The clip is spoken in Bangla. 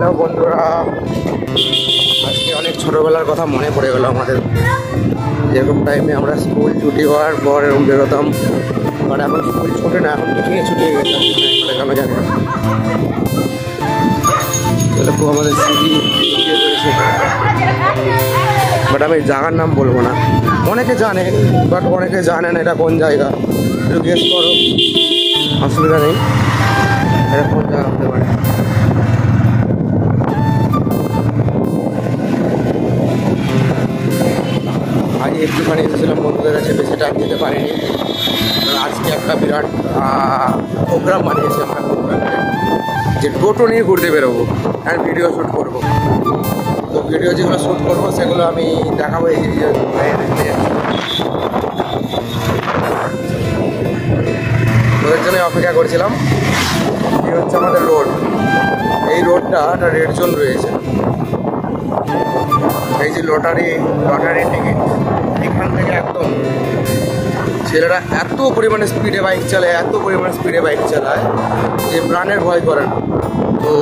হ্যালো বন্ধুরা, আজকে অনেক ছোটোবেলার কথা মনে পড়ে গেল আমাদের। যেরকম টাইমে আমরা স্কুল ছুটি হওয়ার পর এরকম বেরোতাম, বাট এখন স্কুল ছুটে না, এখন পিছনে ছুটিয়ে গেতাম কেন জানি না। খুব আমাদের স্মৃতি রয়েছে, বাট আমি জায়গার নাম বলবো না। অনেকে জানে, বাট অনেকে জানে না এটা কোন জায়গা। একটু গেস করো, অসুবিধা নেই। এটা কোন জায়গা হতে পারে? আজ একটুখানি এসেছিলাম বন্ধুদের কাছে, বেশি টাইম দিতে পারিনি। আজকে একটা বিরাট প্রোগ্রাম বানিয়েছি আমরা, যে টোটো নিয়ে ঘুরতে বেরোবো আর ভিডিও শ্যুট করবো। তো ভিডিও যেগুলো শ্যুট করবো সেগুলো আমি দেখাবো। এই ওদের জন্য অপেক্ষা করছিলাম। এই হচ্ছে আমাদের রোড। এই রোডটা একটা রেড জোন রয়েছে। এই যে লটারি টিকিট, এখান থেকে একদম ছেলেরা এত পরিমাণে স্পিডে বাইক চালায় যে প্রাণের ভয় করে না। তো